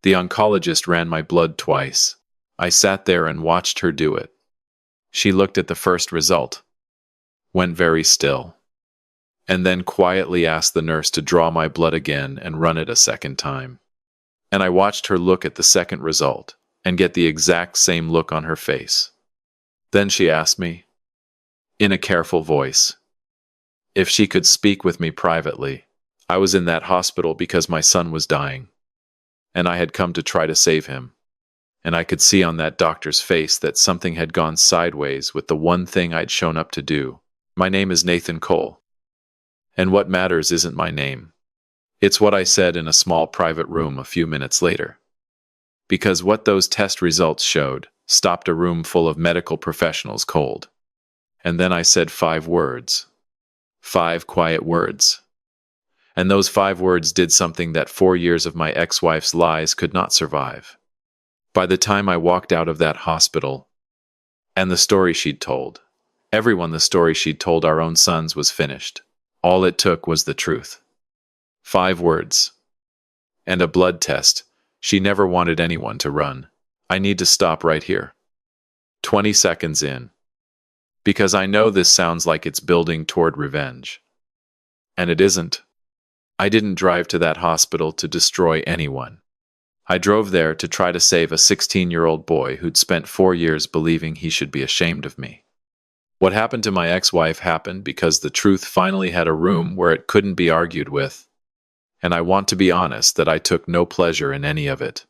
The oncologist ran my blood twice. I sat there and watched her do it. She looked at the first result, went very still, and then quietly asked the nurse to draw my blood again and run it a second time. And I watched her look at the second result and get the exact same look on her face. Then she asked me, in a careful voice, if she could speak with me privately. I was in that hospital because my son was dying, and I had come to try to save him. And I could see on that doctor's face that something had gone sideways with the one thing I'd shown up to do. My name is Nathan Cole. And what matters isn't my name. It's what I said in a small private room a few minutes later. Because what those test results showed stopped a room full of medical professionals cold. And then I said 5 words. 5 quiet words. And those 5 words did something that 4 years of my ex-wife's lies could not survive. By the time I walked out of that hospital, and the story she'd told, everyone the story she'd told our own sons was finished. All it took was the truth. 5 words. And a blood test. She never wanted anyone to run. I need to stop right here. 20 seconds in. Because I know this sounds like it's building toward revenge. And it isn't. I didn't drive to that hospital to destroy anyone. I drove there to try to save a 16-year-old boy who'd spent 4 years believing he should be ashamed of me. What happened to my ex-wife happened because the truth finally had a room where it couldn't be argued with. And I want to be honest that I took no pleasure in any of it.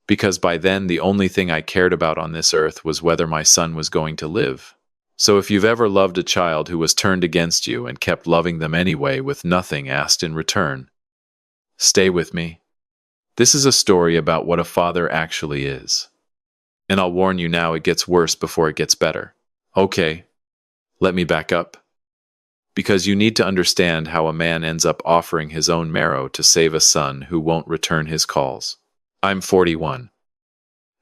Because by then the only thing I cared about on this earth was whether my son was going to live. So if you've ever loved a child who was turned against you and kept loving them anyway with nothing asked in return, stay with me. This is a story about what a father actually is. And I'll warn you now, it gets worse before it gets better. Okay, let me back up. Because you need to understand how a man ends up offering his own marrow to save a son who won't return his calls. I'm 41.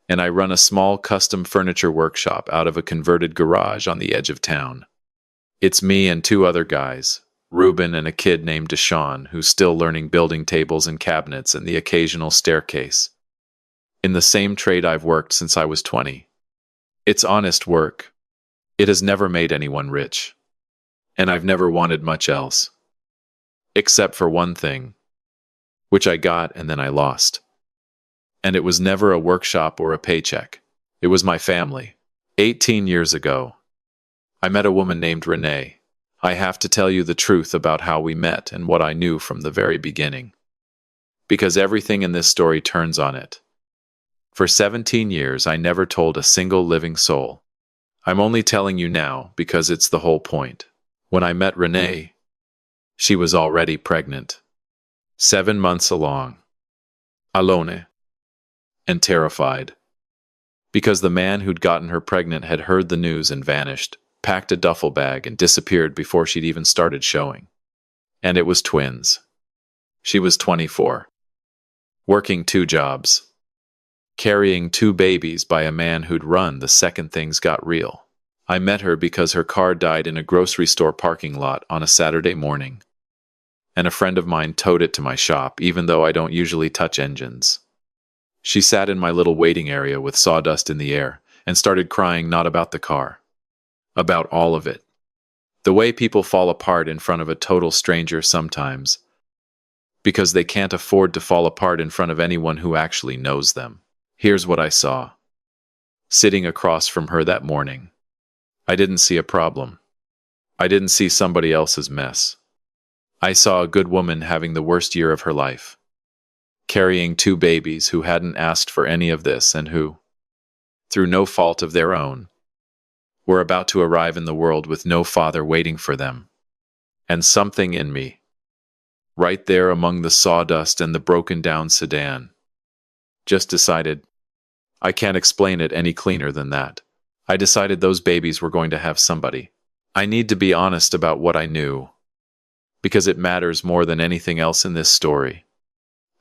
And I run a small custom furniture workshop out of a converted garage on the edge of town. It's me and 2 other guys, Reuben and a kid named Deshaun, who's still learning building tables and cabinets and the occasional staircase. In the same trade I've worked since I was 20. It's honest work. It has never made anyone rich. And I've never wanted much else. Except for one thing, which I got and then I lost. And it was never a workshop or a paycheck. It was my family. 18 years ago, I met a woman named Renee. I have to tell you the truth about how we met and what I knew from the very beginning. Because everything in this story turns on it. For 17 years, I never told a single living soul. I'm only telling you now because it's the whole point. When I met Renee, she was already pregnant. 7 months along. Alone. And terrified. Because the man who'd gotten her pregnant had heard the news and vanished, packed a duffel bag and disappeared before she'd even started showing. And it was twins. She was 24. Working 2 jobs. Carrying 2 babies by a man who'd run the second things got real. I met her because her car died in a grocery store parking lot on a Saturday morning. And a friend of mine towed it to my shop, even though I don't usually touch engines. She sat in my little waiting area with sawdust in the air and started crying not about the car. About all of it. The way people fall apart in front of a total stranger sometimes. Because they can't afford to fall apart in front of anyone who actually knows them. Here's what I saw. Sitting across from her that morning. I didn't see a problem. I didn't see somebody else's mess. I saw a good woman having the worst year of her life. Carrying 2 babies who hadn't asked for any of this and who, through no fault of their own, were about to arrive in the world with no father waiting for them. And something in me, right there among the sawdust and the broken down sedan, just decided, I can't explain it any cleaner than that. I decided those babies were going to have somebody. I need to be honest about what I knew, because it matters more than anything else in this story.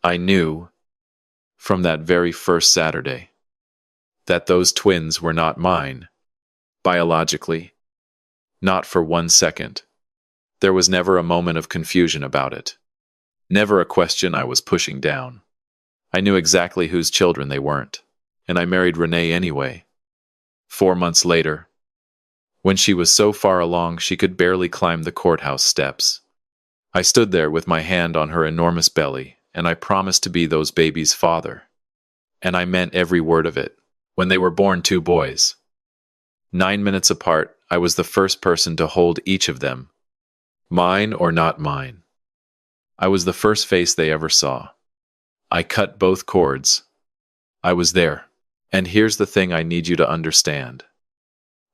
I knew, from that very first Saturday, that those twins were not mine, biologically. Not for 1 second. There was never a moment of confusion about it. Never a question I was pushing down. I knew exactly whose children they weren't, and I married Renee anyway. 4 months later, when she was so far along she could barely climb the courthouse steps, I stood there with my hand on her enormous belly, and I promised to be those babies' father. And I meant every word of it. When they were born, 2 boys. 9 minutes apart, I was the first person to hold each of them. Mine or not mine. I was the first face they ever saw. I cut both cords. I was there. And here's the thing I need you to understand.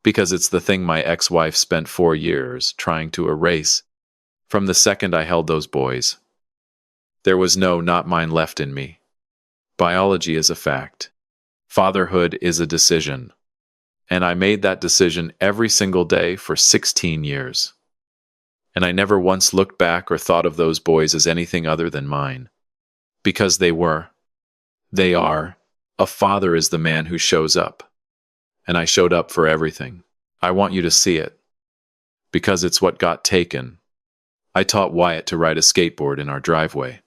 Because it's the thing my ex-wife spent 4 years trying to erase. From the second I held those boys, there was no not mine left in me. Biology is a fact. Fatherhood is a decision. And I made that decision every single day for 16 years. And I never once looked back or thought of those boys as anything other than mine. Because they are. A father is the man who shows up. And I showed up for everything. I want you to see it. Because it's what got taken. I taught Wyatt to ride a skateboard in our driveway,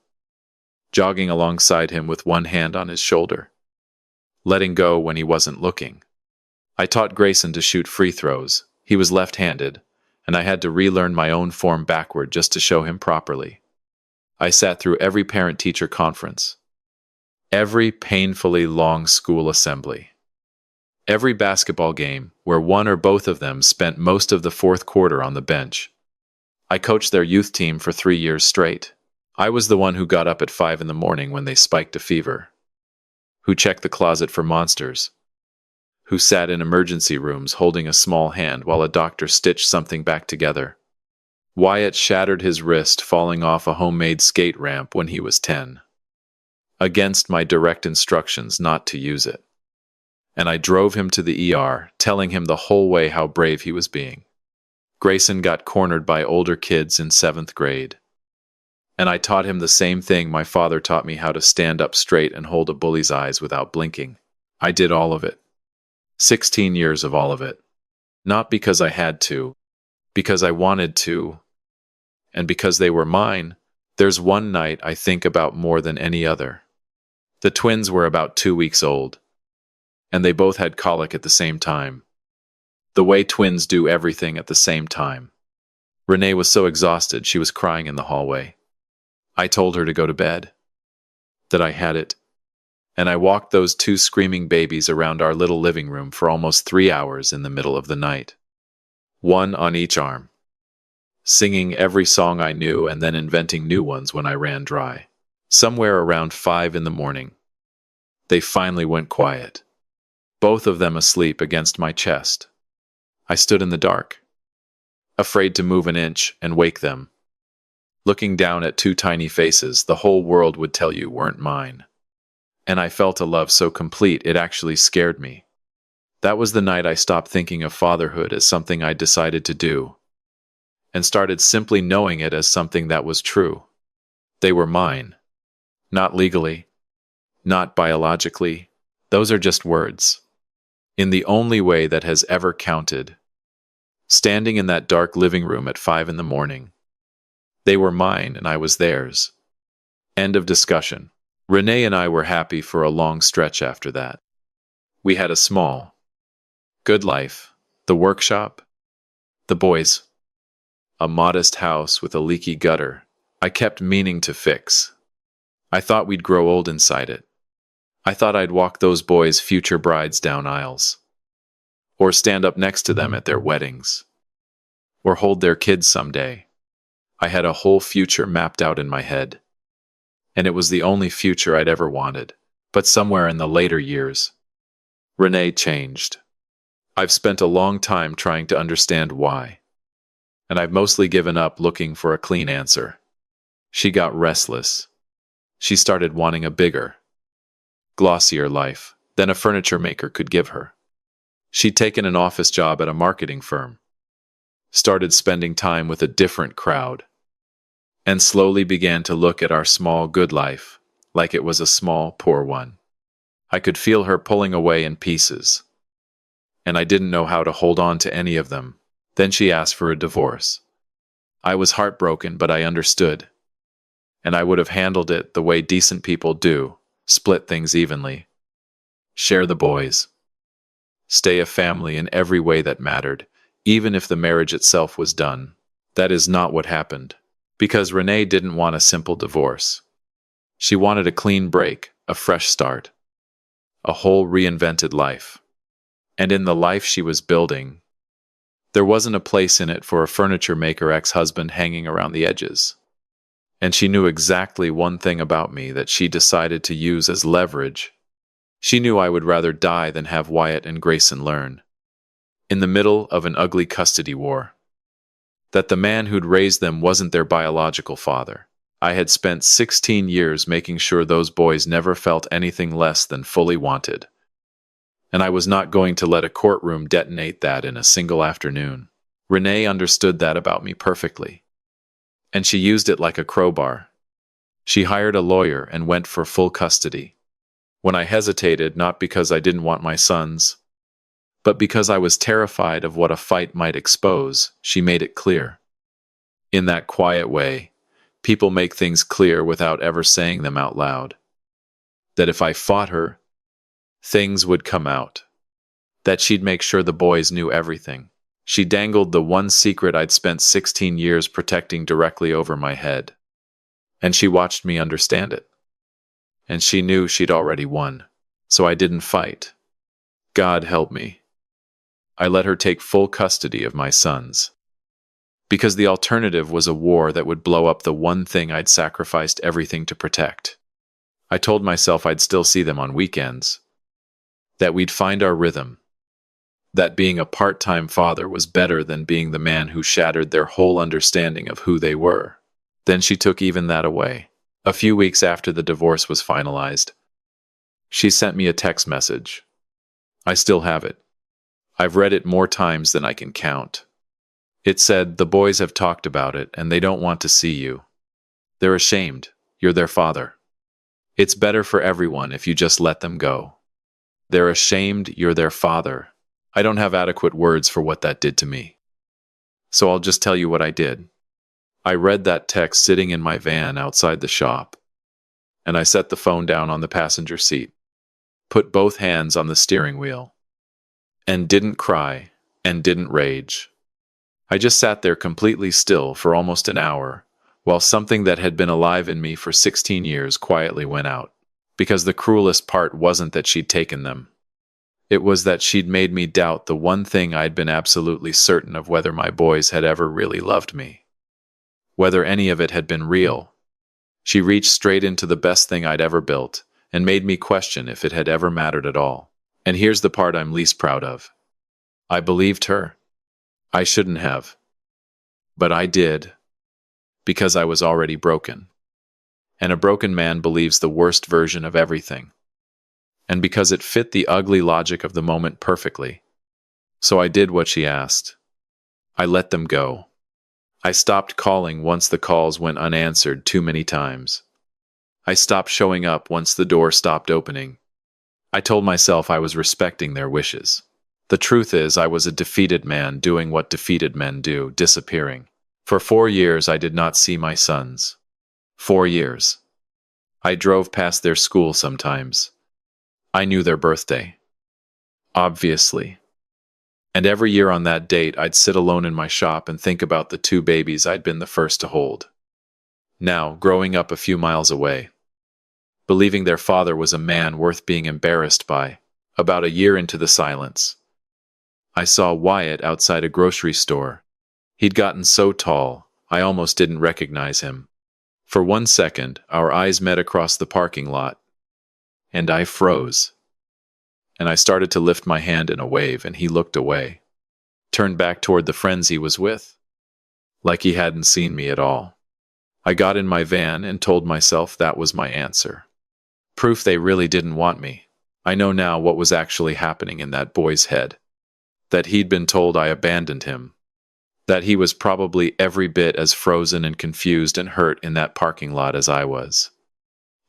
jogging alongside him with one hand on his shoulder, letting go when he wasn't looking. I taught Grayson to shoot free throws. He was left-handed, and I had to relearn my own form backward just to show him properly. I sat through every parent-teacher conference, every painfully long school assembly, every basketball game where one or both of them spent most of the fourth quarter on the bench. I coached their youth team for 3 years straight. I was the one who got up at 5 in the morning when they spiked a fever, who checked the closet for monsters, who sat in emergency rooms holding a small hand while a doctor stitched something back together. Wyatt shattered his wrist falling off a homemade skate ramp when he was 10, against my direct instructions not to use it. And I drove him to the ER, telling him the whole way how brave he was being. Grayson got cornered by older kids in 7th grade. And I taught him the same thing my father taught me, how to stand up straight and hold a bully's eyes without blinking. I did all of it. 16 years of all of it. Not because I had to, because I wanted to, and because they were mine. There's one night I think about more than any other. The twins were about 2 weeks old, and they both had colic at the same time. The way twins do everything at the same time. Renee was so exhausted she was crying in the hallway. I told her to go to bed, that I had it, and I walked those 2 screaming babies around our little living room for almost 3 hours in the middle of the night. One on each arm, singing every song I knew and then inventing new ones when I ran dry. Somewhere around 5 in the morning, they finally went quiet, both of them asleep against my chest. I stood in the dark, afraid to move an inch and wake them. Looking down at 2 tiny faces the whole world would tell you weren't mine. And I felt a love so complete it actually scared me. That was the night I stopped thinking of fatherhood as something I decided to do, and started simply knowing it as something that was true. They were mine. Not legally, not biologically. Those are just words. In the only way that has ever counted. Standing in that dark living room at 5 in the morning. They were mine and I was theirs. End of discussion. Renee and I were happy for a long stretch after that. We had a small, good life, the workshop, the boys, a modest house with a leaky gutter I kept meaning to fix. I thought we'd grow old inside it. I thought I'd walk those boys' future brides down aisles, or stand up next to them at their weddings, or hold their kids someday. I had a whole future mapped out in my head, and it was the only future I'd ever wanted. But somewhere in the later years, Renee changed. I've spent a long time trying to understand why, and I've mostly given up looking for a clean answer. She got restless. She started wanting a bigger, glossier life than a furniture maker could give her. She'd taken an office job at a marketing firm, started spending time with a different crowd, and slowly began to look at our small good life like it was a small poor one. I could feel her pulling away in pieces, and I didn't know how to hold on to any of them. Then she asked for a divorce. I was heartbroken, but I understood, and I would have handled it the way decent people do, split things evenly, share the boys, stay a family in every way that mattered, even if the marriage itself was done. That is not what happened. Because Renee didn't want a simple divorce. She wanted a clean break, a fresh start, a whole reinvented life. And in the life she was building, there wasn't a place in it for a furniture maker ex-husband hanging around the edges. And she knew exactly one thing about me that she decided to use as leverage. She knew I would rather die than have Wyatt and Grayson learn, in the middle of an ugly custody war, that the man who'd raised them wasn't their biological father. I had spent 16 years making sure those boys never felt anything less than fully wanted. And I was not going to let a courtroom detonate that in a single afternoon. Renee understood that about me perfectly. And she used it like a crowbar. She hired a lawyer and went for full custody. When I hesitated, not because I didn't want my sons, but because I was terrified of what a fight might expose, she made it clear. In that quiet way, people make things clear without ever saying them out loud. That if I fought her, things would come out. That she'd make sure the boys knew everything. She dangled the one secret I'd spent 16 years protecting directly over my head. And she watched me understand it. And she knew she'd already won. So I didn't fight. God help me. I let her take full custody of my sons. Because the alternative was a war that would blow up the one thing I'd sacrificed everything to protect. I told myself I'd still see them on weekends. That we'd find our rhythm. That being a part-time father was better than being the man who shattered their whole understanding of who they were. Then she took even that away. A few weeks after the divorce was finalized, she sent me a text message. I still have it. I've read it more times than I can count. It said, "The boys have talked about it and they don't want to see you. They're ashamed. You're their father. It's better for everyone if you just let them go. They're ashamed you're their father." I don't have adequate words for what that did to me. So I'll just tell you what I did. I read that text sitting in my van outside the shop, and I set the phone down on the passenger seat, put both hands on the steering wheel, and didn't cry and didn't rage. I just sat there completely still for almost an hour, while something that had been alive in me for 16 years quietly went out. Because the cruelest part wasn't that she'd taken them. It was that she'd made me doubt the one thing I'd been absolutely certain of, whether my boys had ever really loved me. Whether any of it had been real. She reached straight into the best thing I'd ever built, and made me question if it had ever mattered at all. And here's the part I'm least proud of. I believed her. I shouldn't have. But I did. Because I was already broken. And a broken man believes the worst version of everything. And because it fit the ugly logic of the moment perfectly. So I did what she asked. I let them go. I stopped calling once the calls went unanswered too many times. I stopped showing up once the door stopped opening. I told myself I was respecting their wishes. The truth is, I was a defeated man doing what defeated men do, disappearing. For 4 years, I did not see my sons. 4 years. I drove past their school sometimes. I knew their birthday. Obviously. And every year on that date, I'd sit alone in my shop and think about the 2 babies I'd been the first to hold. Now, growing up a few miles away. Believing their father was a man worth being embarrassed by. About a year into the silence, I saw Wyatt outside a grocery store. He'd gotten so tall, I almost didn't recognize him. For 1 second, our eyes met across the parking lot. And I froze. And I started to lift my hand in a wave, and he looked away. Turned back toward the friends he was with. Like he hadn't seen me at all. I got in my van and told myself that was my answer. Proof they really didn't want me. I know now what was actually happening in that boy's head. That he'd been told I abandoned him. That he was probably every bit as frozen and confused and hurt in that parking lot as I was.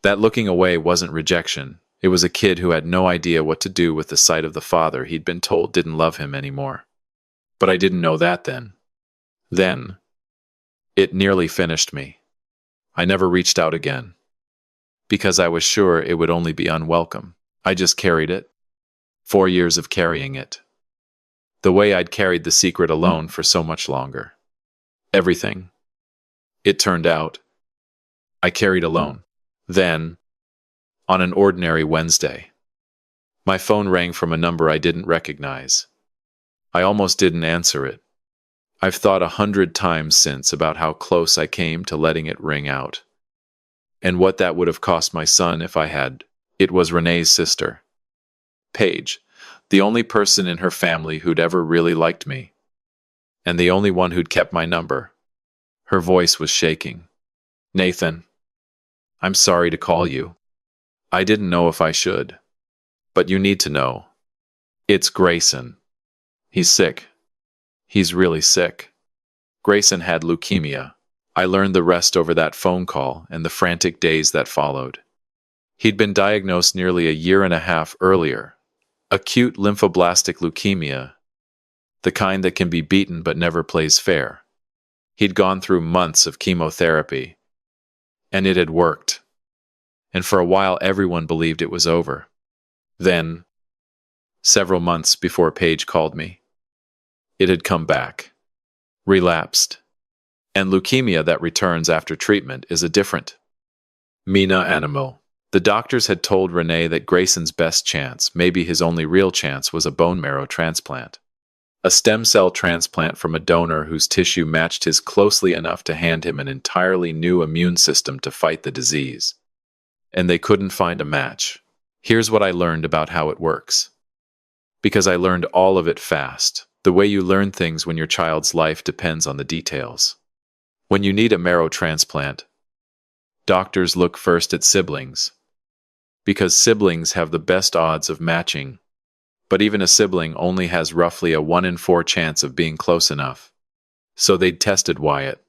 That looking away wasn't rejection. It was a kid who had no idea what to do with the sight of the father he'd been told didn't love him anymore. But I didn't know that then. Then, it nearly finished me. I never reached out again. because I was sure it would only be unwelcome. I just carried it. 4 years of carrying it. The way I'd carried the secret alone for so much longer. Everything. It turned out. I carried alone. Then, on an ordinary Wednesday, my phone rang from a number I didn't recognize. I almost didn't answer it. I've thought 100 times since about how close I came to letting it ring out. And what that would have cost my son if I had. It was Renee's sister, Paige, the only person in her family who'd ever really liked me, and the only one who'd kept my number. Her voice was shaking. "Nathan, I'm sorry to call you. I didn't know if I should. But you need to know. It's Grayson. He's sick. He's really sick." Grayson had leukemia. I learned the rest over that phone call and the frantic days that followed. He'd been diagnosed nearly a year and a half earlier. Acute lymphoblastic leukemia, the kind that can be beaten but never plays fair. He'd gone through months of chemotherapy, and it had worked. And for a while everyone believed it was over. Then, several months before Paige called me, it had come back, relapsed. And leukemia that returns after treatment is a different animal. The doctors had told Renee that Grayson's best chance, maybe his only real chance, was a bone marrow transplant. A stem cell transplant from a donor whose tissue matched his closely enough to hand him an entirely new immune system to fight the disease. And they couldn't find a match. Here's what I learned about how it works. Because I learned all of it fast. The way you learn things when your child's life depends on the details. When you need a marrow transplant, doctors look first at siblings, because siblings have the best odds of matching, but even a sibling only has roughly a 1 in 4 chance of being close enough. So they'd tested Wyatt,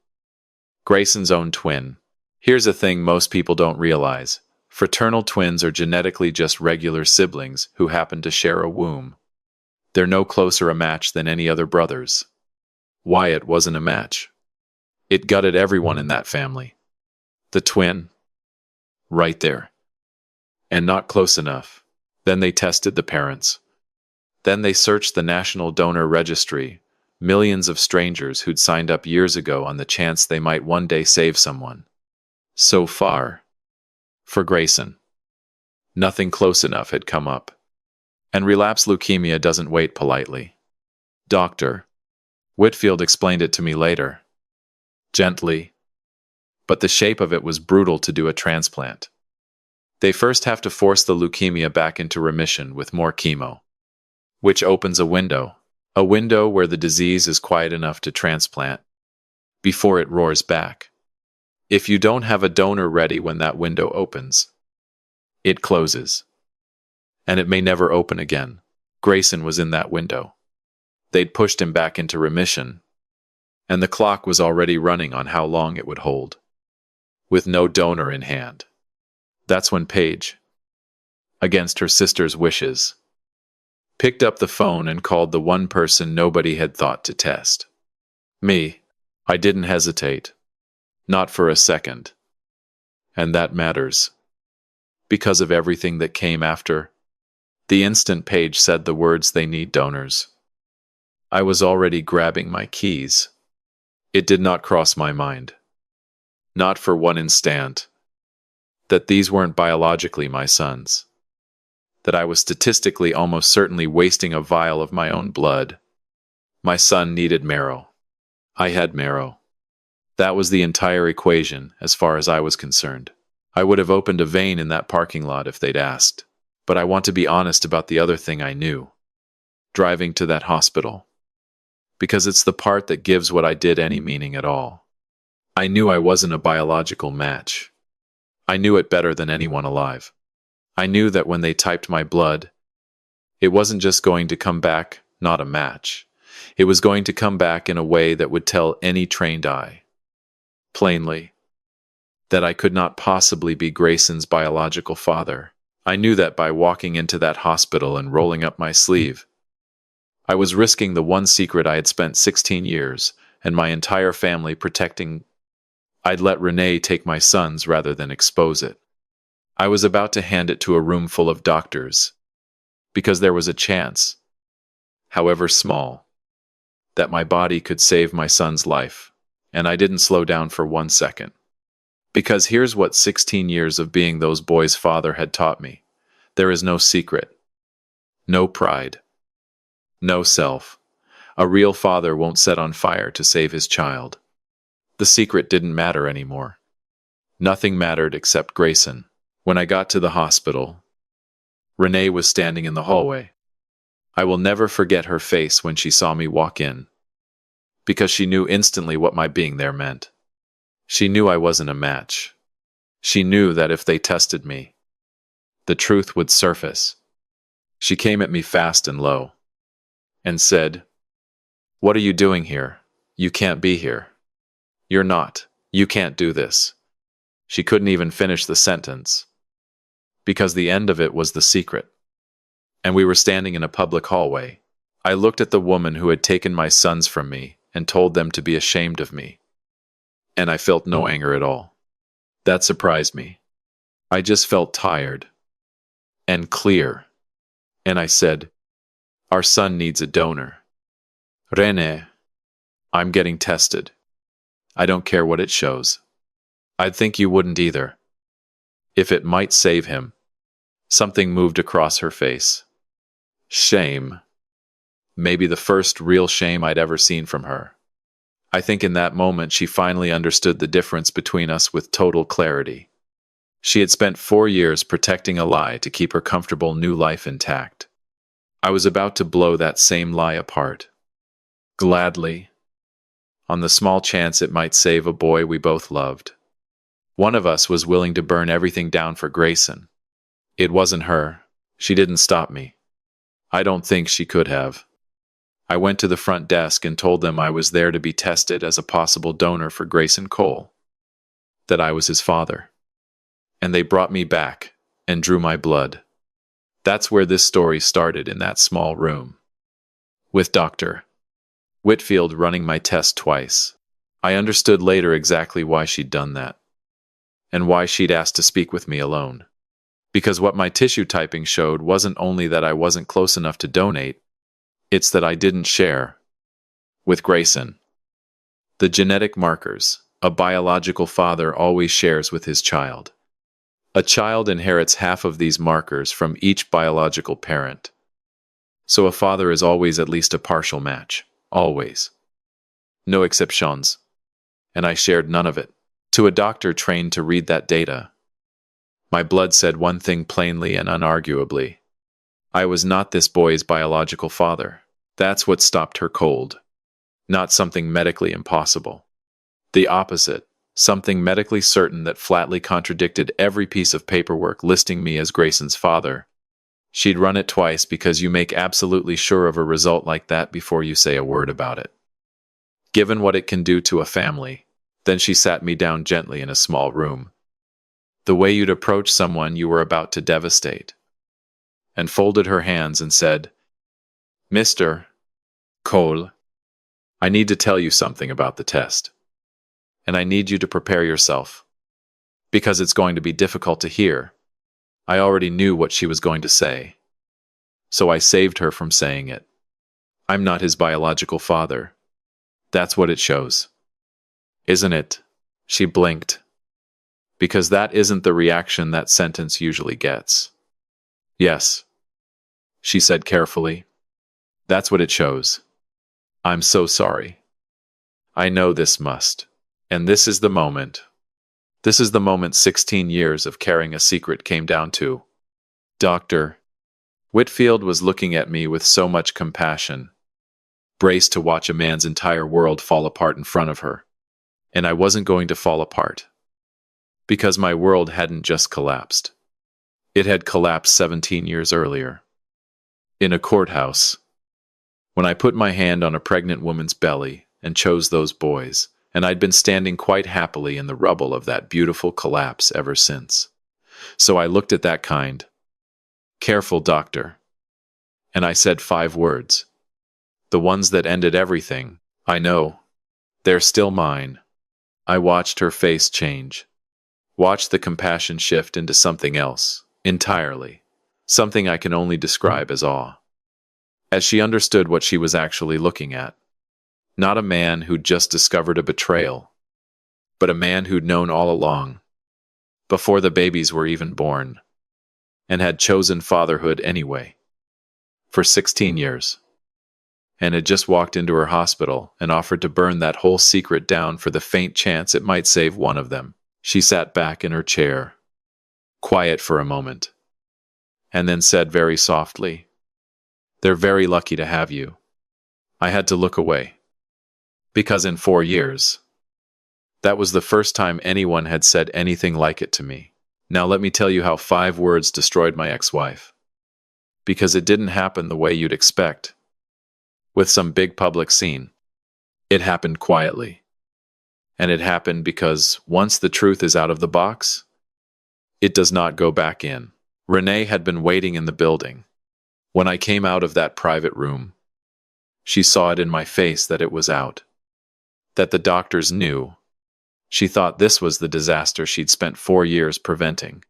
Grayson's own twin. Here's a thing most people don't realize. Fraternal twins are genetically just regular siblings who happen to share a womb. They're no closer a match than any other brothers. Wyatt wasn't a match. It gutted everyone in that family. The twin, right there. And not close enough. Then they tested the parents. Then they searched the National Donor Registry, millions of strangers who'd signed up years ago on the chance they might one day save someone. So far, for Grayson, nothing close enough had come up. And relapse leukemia doesn't wait politely. Dr. Whitfield explained it to me later. Gently. But the shape of it was brutal to do a transplant. They first have to force the leukemia back into remission with more chemo, which opens a window where the disease is quiet enough to transplant, before it roars back. If you don't have a donor ready when that window opens, it closes. And it may never open again. Grayson was in that window. They'd pushed him back into remission, and the clock was already running on how long it would hold, with no donor in hand. That's when Paige, against her sister's wishes, picked up the phone and called the one person nobody had thought to test. Me. I didn't hesitate. Not for a second. And that matters. Because of everything that came after. The instant Paige said the words, "They need donors," I was already grabbing my keys. It did not cross my mind, not for one instant, that these weren't biologically my sons, that I was statistically almost certainly wasting a vial of my own blood. My son needed marrow. I had marrow. That was the entire equation, as far as I was concerned. I would have opened a vein in that parking lot if they'd asked. But I want to be honest about the other thing I knew. Driving to that hospital. Because it's the part that gives what I did any meaning at all. I knew I wasn't a biological match. I knew it better than anyone alive. I knew that when they typed my blood, it wasn't just going to come back not a match. It was going to come back in a way that would tell any trained eye, plainly, that I could not possibly be Grayson's biological father. I knew that by walking into that hospital and rolling up my sleeve. I was risking the one secret I had spent 16 years and my entire family protecting. I'd let Renee take my sons rather than expose it. I was about to hand it to a room full of doctors, because there was a chance, however small, that my body could save my son's life, and I didn't slow down for 1 second. Because here's what 16 years of being those boys' father had taught me. There is no secret, no pride, no self. A real father won't set on fire to save his child. The secret didn't matter anymore. Nothing mattered except Grayson. When I got to the hospital, Renee was standing in the hallway. I will never forget her face when she saw me walk in, because she knew instantly what my being there meant. She knew I wasn't a match. She knew that if they tested me, the truth would surface. She came at me fast and low, and said, "What are you doing here? You can't be here. You're not. You can't do this." She couldn't even finish the sentence, because the end of it was the secret. And we were standing in a public hallway. I looked at the woman who had taken my sons from me and told them to be ashamed of me. And I felt no anger at all. That surprised me. I just felt tired and clear. And I said, "Our son needs a donor. Rene, I'm getting tested. I don't care what it shows. I'd think you wouldn't either. If it might save him." Something moved across her face. Shame. Maybe the first real shame I'd ever seen from her. I think in that moment she finally understood the difference between us with total clarity. She had spent 4 years protecting a lie to keep her comfortable new life intact. I was about to blow that same lie apart. Gladly. On the small chance it might save a boy we both loved. One of us was willing to burn everything down for Grayson. It wasn't her. She didn't stop me. I don't think she could have. I went to the front desk and told them I was there to be tested as a possible donor for Grayson Cole. That I was his father. And they brought me back and drew my blood. That's where this story started, in that small room, with Dr. Whitfield running my test twice. I understood later exactly why she'd done that, and why she'd asked to speak with me alone. Because what my tissue typing showed wasn't only that I wasn't close enough to donate, it's that I didn't share with Grayson the genetic markers a biological father always shares with his child. A child inherits half of these markers from each biological parent. So a father is always at least a partial match. Always. No exceptions. And I shared none of it. To a doctor trained to read that data, my blood said one thing plainly and unarguably. I was not this boy's biological father. That's what stopped her cold. Not something medically impossible. The opposite. Something medically certain that flatly contradicted every piece of paperwork listing me as Grayson's father. She'd run it twice because you make absolutely sure of a result like that before you say a word about it. Given what it can do to a family, then she sat me down gently in a small room. The way you'd approach someone you were about to devastate. And folded her hands and said, "Mr. Cole, I need to tell you something about the test. And I need you to prepare yourself. Because it's going to be difficult to hear." I already knew what she was going to say. So I saved her from saying it. I'm not his biological father. That's what it shows. Isn't it? She blinked. Because that isn't the reaction that sentence usually gets. Yes, she said carefully. That's what it shows. I'm so sorry. I know this must. And this is the moment. This is the moment 16 years of carrying a secret came down to. Dr. Whitfield was looking at me with so much compassion, braced to watch a man's entire world fall apart in front of her. And I wasn't going to fall apart. Because my world hadn't just collapsed. It had collapsed 17 years earlier. In a courthouse. When I put my hand on a pregnant woman's belly and chose those boys, and I'd been standing quite happily in the rubble of that beautiful collapse ever since. So I looked at that kind, careful doctor, and I said 5 words. The ones that ended everything. I know. They're still mine. I watched her face change. Watch the compassion shift into something else, entirely. Something I can only describe as awe. As she understood what she was actually looking at. Not a man who'd just discovered a betrayal, but a man who'd known all along, before the babies were even born, and had chosen fatherhood anyway, for 16 years, and had just walked into her hospital and offered to burn that whole secret down for the faint chance it might save one of them. She sat back in her chair, quiet for a moment, and then said very softly, "They're very lucky to have you." I had to look away. Because in 4 years, that was the first time anyone had said anything like it to me. Now let me tell you how 5 words destroyed my ex-wife. Because it didn't happen the way you'd expect, with some big public scene. It happened quietly. And it happened because once the truth is out of the box, it does not go back in. Renee had been waiting in the building. When I came out of that private room, she saw it in my face that it was out. That the doctors knew. She thought this was the disaster she'd spent 4 years preventing.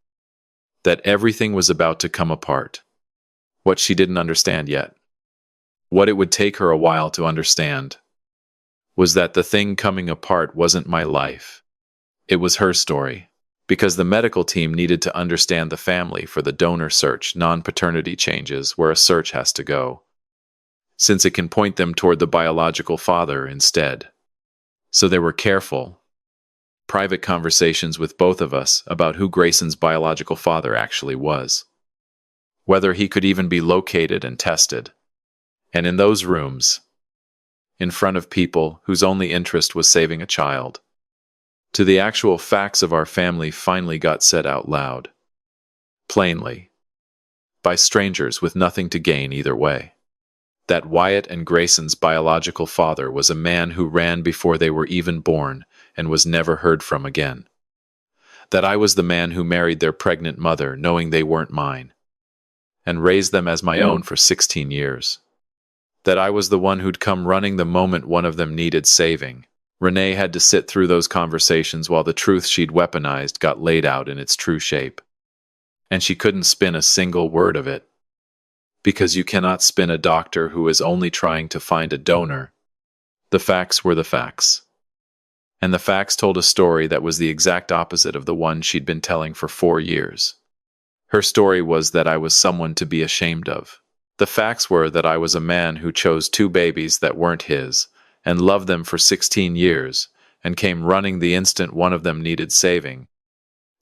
That everything was about to come apart. What she didn't understand yet, what it would take her a while to understand, was that the thing coming apart wasn't my life. It was her story. Because the medical team needed to understand the family for the donor search non-paternity changes where a search has to go, since it can point them toward the biological father instead. So they were careful. Private conversations with both of us about who Grayson's biological father actually was. Whether he could even be located and tested. And in those rooms, in front of people whose only interest was saving a child, to the actual facts of our family finally got said out loud. Plainly. By strangers with nothing to gain either way. That Wyatt and Grayson's biological father was a man who ran before they were even born and was never heard from again. That I was the man who married their pregnant mother knowing they weren't mine, and raised them as my own for 16 years. That I was the one who'd come running the moment one of them needed saving. Renee had to sit through those conversations while the truth she'd weaponized got laid out in its true shape. And she couldn't spin a single word of it. Because you cannot spin a doctor who is only trying to find a donor. The facts were the facts. And the facts told a story that was the exact opposite of the one she'd been telling for 4 years. Her story was that I was someone to be ashamed of. The facts were that I was a man who chose 2 babies that weren't his, and loved them for 16 years, and came running the instant one of them needed saving,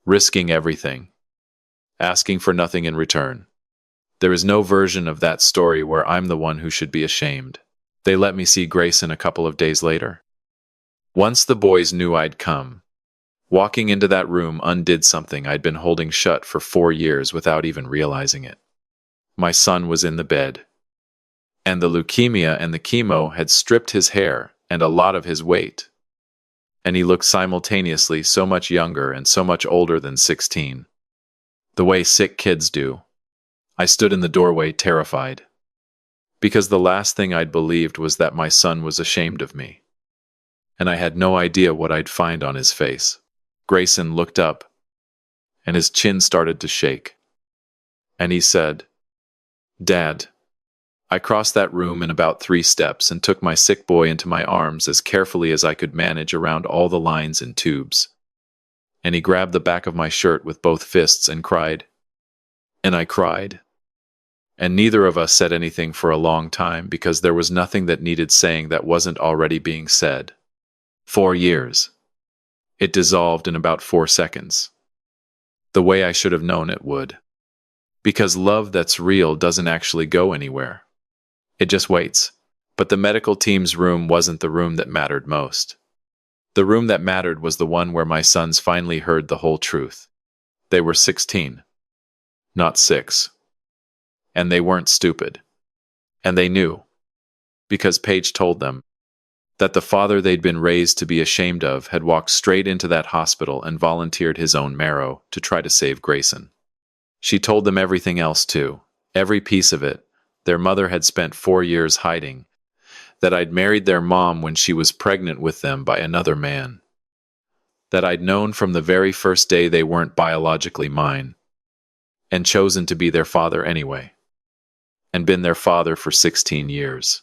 risking everything, asking for nothing in return. There is no version of that story where I'm the one who should be ashamed. They let me see Grayson a couple of days later. Once the boys knew I'd come, walking into that room undid something I'd been holding shut for 4 years without even realizing it. My son was in the bed, and the leukemia and the chemo had stripped his hair and a lot of his weight, and he looked simultaneously so much younger and so much older than 16. The way sick kids do. I stood in the doorway terrified, because the last thing I'd believed was that my son was ashamed of me, and I had no idea what I'd find on his face. Grayson looked up, and his chin started to shake, and he said, "Dad." I crossed that room in about 3 steps and took my sick boy into my arms as carefully as I could manage around all the lines and tubes. And he grabbed the back of my shirt with both fists and cried. And I cried. And neither of us said anything for a long time because there was nothing that needed saying that wasn't already being said. 4 years. It dissolved in about 4 seconds. The way I should have known it would. Because love that's real doesn't actually go anywhere. It just waits. But the medical team's room wasn't the room that mattered most. The room that mattered was the one where my sons finally heard the whole truth. They were 16. Not 6. And they weren't stupid. And they knew. Because Paige told them. That the father they'd been raised to be ashamed of had walked straight into that hospital and volunteered his own Marrow to try to save Grayson. She told them everything else too. Every piece of it. Their mother had spent 4 years hiding. That I'd married their mom when she was pregnant with them by another man. that I'd known from the very first day they weren't biologically mine, and chosen to be their father anyway, and been their father for 16 years,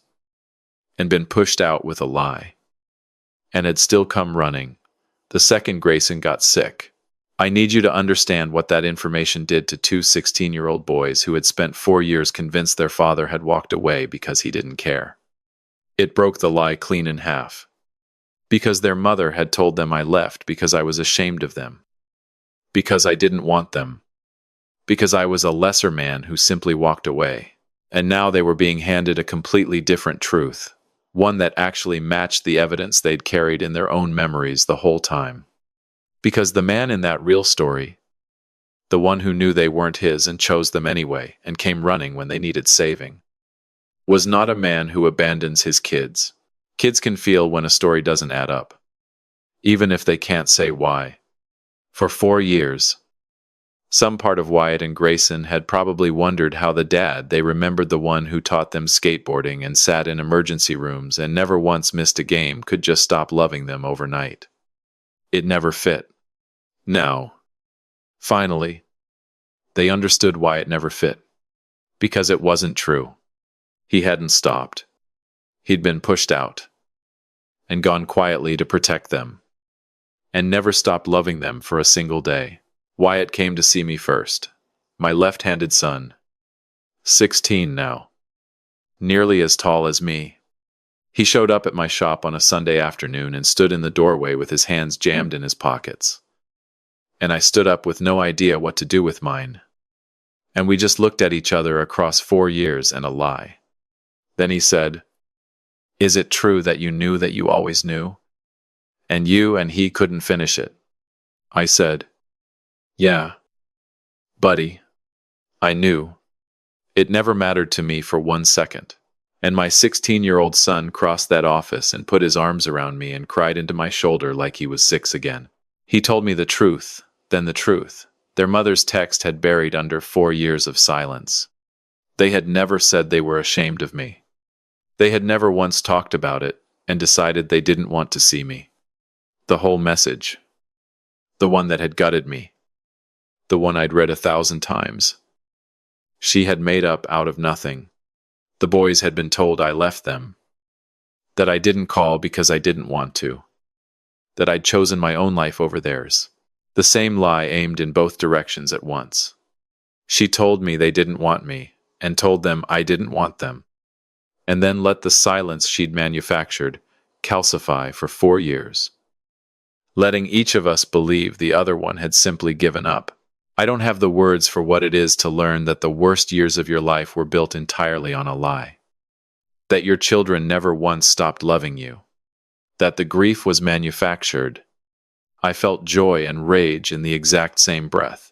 and been pushed out with a lie, and had still come running the second Grayson got sick. I need you to understand what that information did to two 16-year-old boys who had spent 4 years convinced their father had walked away because he didn't care. It broke the lie clean in half. Because their mother had told them I left because I was ashamed of them. Because I didn't want them. Because I was a lesser man who simply walked away. And now they were being handed a completely different truth, one that actually matched the evidence they'd carried in their own memories the whole time. Because the man in that real story, the one who knew they weren't his and chose them anyway and came running when they needed saving, was not a man who abandons his kids. Kids can feel when a story doesn't add up, even if they can't say why. For 4 years, some part of Wyatt and Grayson had probably wondered how the dad they remembered, the one who taught them skateboarding and sat in emergency rooms and never once missed a game, could just stop loving them overnight. It never fit. Now, finally, they understood why it never fit. Because it wasn't true. He hadn't stopped. He'd been pushed out and gone quietly to protect them, and never stopped loving them for a single day. Wyatt came to see me first, my left-handed son, 16 now, nearly as tall as me. He showed up at my shop on a Sunday afternoon and stood in the doorway with his hands jammed in his pockets. And I stood up with no idea what to do with mine. And we just looked at each other across 4 years and a lie. Then he said, "Is it true that you knew that you always knew? And you and he couldn't finish it?" I said, "Yeah, buddy, I knew. It never mattered to me for 1 second." And my 16-year-old son crossed that office and put his arms around me and cried into my shoulder like he was 6 again. He told me the truth, then the truth. Their mother's text had buried under 4 years of silence. They had never said they were ashamed of me. They had never once talked about it and decided they didn't want to see me. The whole message, the one that had gutted me, the one I'd read 1,000 times, she had made up out of nothing. The boys had been told I left them, that I didn't call because I didn't want to, that I'd chosen my own life over theirs. The same lie aimed in both directions at once. She told me they didn't want me, and told them I didn't want them, and then let the silence she'd manufactured calcify for 4 years, letting each of us believe the other one had simply given up. I don't have the words for what it is to learn that the worst years of your life were built entirely on a lie. That your children never once stopped loving you. That the grief was manufactured. I felt joy and rage in the exact same breath.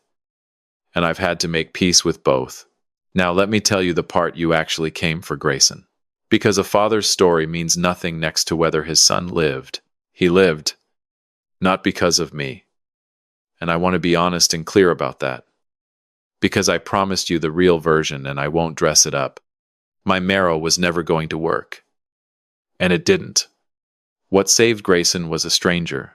And I've had to make peace with both. Now let me tell you the part you actually came for, Grayson. Because a father's story means nothing next to whether his son lived. He lived. Not because of me. And I want to be honest and clear about that. Because I promised you the real version and I won't dress it up. My marrow was never going to work. And it didn't. What saved Grayson was a stranger.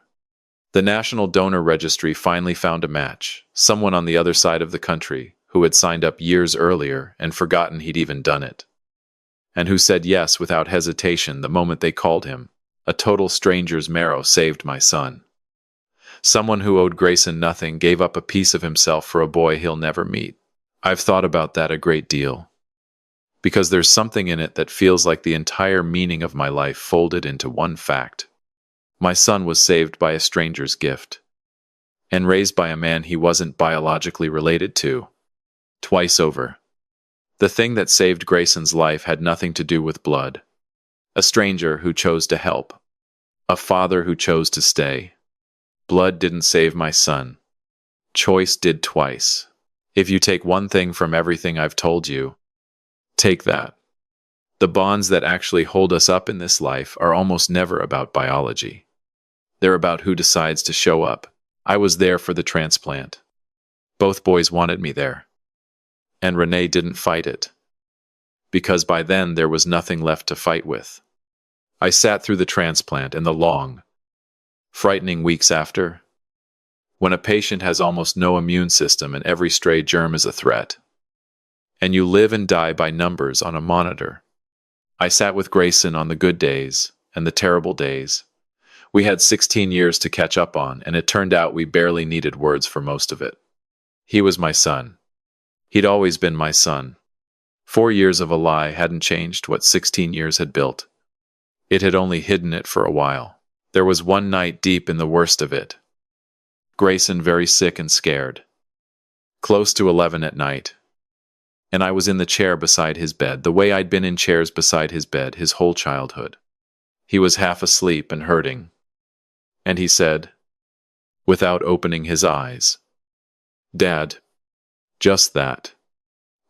The National Donor Registry finally found a match, someone on the other side of the country who had signed up years earlier and forgotten he'd even done it. And who said yes without hesitation the moment they called him. A total stranger's marrow saved my son. Someone who owed Grayson nothing gave up a piece of himself for a boy he'll never meet. I've thought about that a great deal. Because there's something in it that feels like the entire meaning of my life folded into one fact. My son was saved by a stranger's gift. And raised by a man he wasn't biologically related to. Twice over. The thing that saved Grayson's life had nothing to do with blood. A stranger who chose to help. A father who chose to stay. Blood didn't save my son. Choice did twice. If you take one thing from everything I've told you, take that. The bonds that actually hold us up in this life are almost never about biology. They're about who decides to show up. I was there for the transplant. Both boys wanted me there. And Renee didn't fight it. Because by then there was nothing left to fight with. I sat through the transplant and the long, frightening weeks after, when a patient has almost no immune system and every stray germ is a threat, and you live and die by numbers on a monitor. I sat with Grayson on the good days and the terrible days. We had 16 years to catch up on, and it turned out we barely needed words for most of it. He was my son. He'd always been my son. 4 years of a lie hadn't changed what 16 years had built. It had only hidden it for a while. There was one night deep in the worst of it. Grayson very sick and scared. Close to 11 at night. And I was in the chair beside his bed, the way I'd been in chairs beside his bed his whole childhood. He was half asleep and hurting. And he said, without opening his eyes, "Dad." Just that.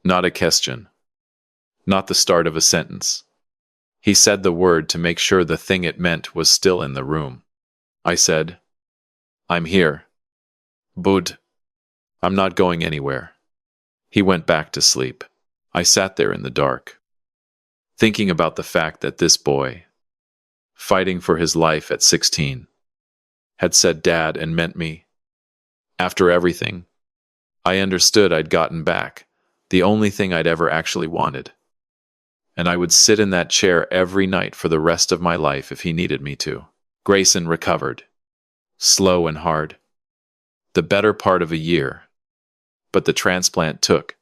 Not a question. Not the start of a sentence. He said the word to make sure the thing it meant was still in the room. I said, "I'm here. Bud. I'm not going anywhere." He went back to sleep. I sat there in the dark, thinking about the fact that this boy, fighting for his life at 16, had said dad and meant me. After everything, I understood I'd gotten back the only thing I'd ever actually wanted. And I would sit in that chair every night for the rest of my life if he needed me to. Grayson recovered. Slow and hard. The better part of a year. But the transplant took.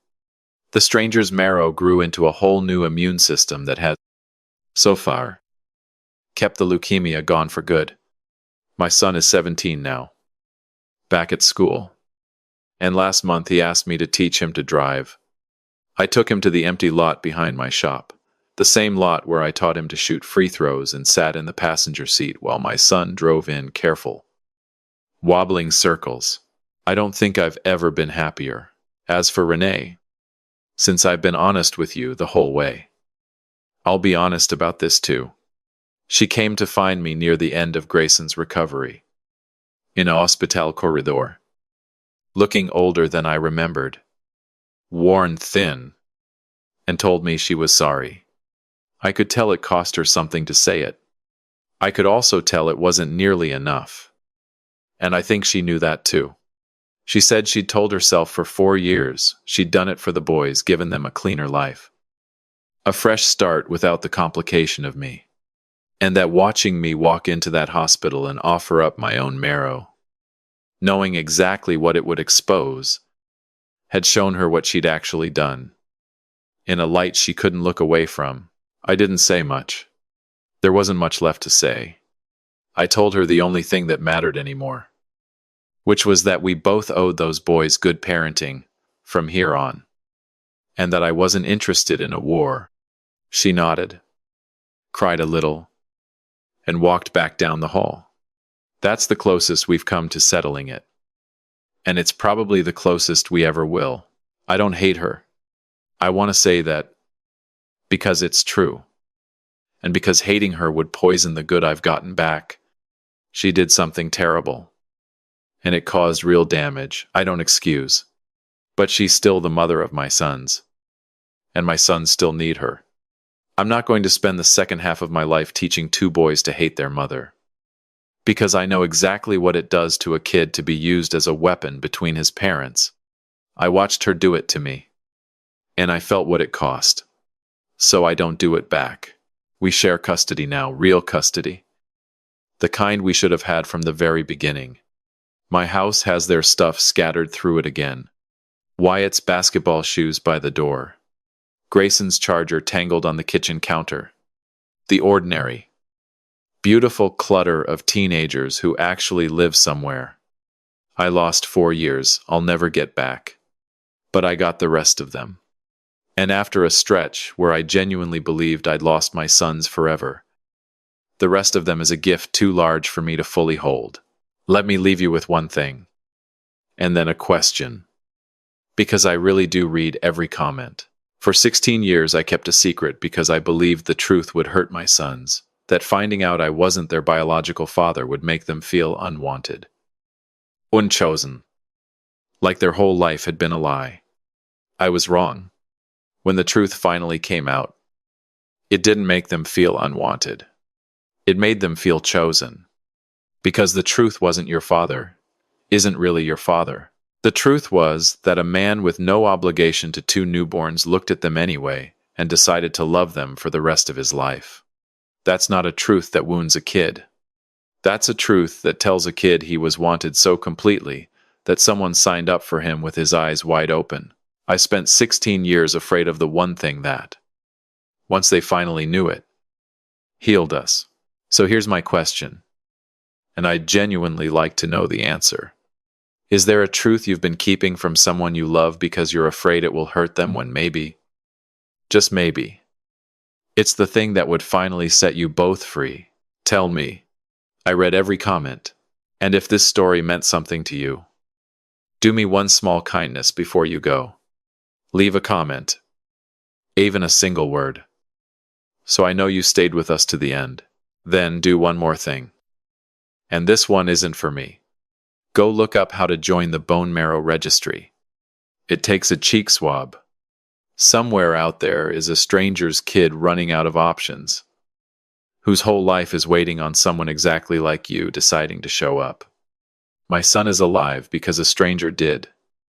The stranger's marrow grew into a whole new immune system that had, so far, kept the leukemia gone for good. My son is 17 now. Back at school. And last month he asked me to teach him to drive. I took him to the empty lot behind my shop, the same lot where I taught him to shoot free throws, and sat in the passenger seat while my son drove in careful, wobbling circles. I don't think I've ever been happier. As for Renee, since I've been honest with you the whole way, I'll be honest about this too. She came to find me near the end of Grayson's recovery, in a hospital corridor, looking older than I remembered, worn thin, and told me she was sorry. I could tell it cost her something to say it. I could also tell it wasn't nearly enough. And I think she knew that too. She said she'd told herself for 4 years she'd done it for the boys, given them a cleaner life. A fresh start without the complication of me. And that watching me walk into that hospital and offer up my own marrow, knowing exactly what it would expose, had shown her what she'd actually done. In a light she couldn't look away from. I didn't say much. There wasn't much left to say. I told her the only thing that mattered anymore, which was that we both owed those boys good parenting from here on, and that I wasn't interested in a war. She nodded, cried a little, and walked back down the hall. That's the closest we've come to settling it. And it's probably the closest we ever will. I don't hate her. I want to say that because it's true. And because hating her would poison the good I've gotten back. She did something terrible. And it caused real damage. I don't excuse. But she's still the mother of my sons. And my sons still need her. I'm not going to spend the second half of my life teaching 2 boys to hate their mother. Because I know exactly what it does to a kid to be used as a weapon between his parents. I watched her do it to me. And I felt what it cost. So I don't do it back. We share custody now, real custody. The kind we should have had from the very beginning. My house has their stuff scattered through it again. Wyatt's basketball shoes by the door. Grayson's charger tangled on the kitchen counter. The ordinary, beautiful clutter of teenagers who actually live somewhere. I lost 4 years I'll never get back. But I got the rest of them. And after a stretch where I genuinely believed I'd lost my sons forever, the rest of them is a gift too large for me to fully hold. Let me leave you with one thing. And then a question. Because I really do read every comment. For 16 years I kept a secret because I believed the truth would hurt my sons, that finding out I wasn't their biological father would make them feel unwanted. Unchosen. Like their whole life had been a lie. I was wrong. When the truth finally came out, it didn't make them feel unwanted. It made them feel chosen. Because the truth wasn't your father. isn't really your father. The truth was that a man with no obligation to two newborns looked at them anyway and decided to love them for the rest of his life. That's not a truth that wounds a kid. That's a truth that tells a kid he was wanted so completely that someone signed up for him with his eyes wide open. I spent 16 years afraid of the one thing that, once they finally knew it, healed us. So here's my question, and I'd genuinely like to know the answer. Is there a truth you've been keeping from someone you love because you're afraid it will hurt them when maybe, just maybe, it's the thing that would finally set you both free? Tell me. I read every comment, and if this story meant something to you, do me one small kindness before you go. Leave a comment, even a single word, so I know you stayed with us to the end. Then do one more thing. And this one isn't for me. Go look up how to join the bone marrow registry. It takes a cheek swab. Somewhere out there is a stranger's kid running out of options, whose whole life is waiting on someone exactly like you deciding to show up. My son is alive because a stranger did.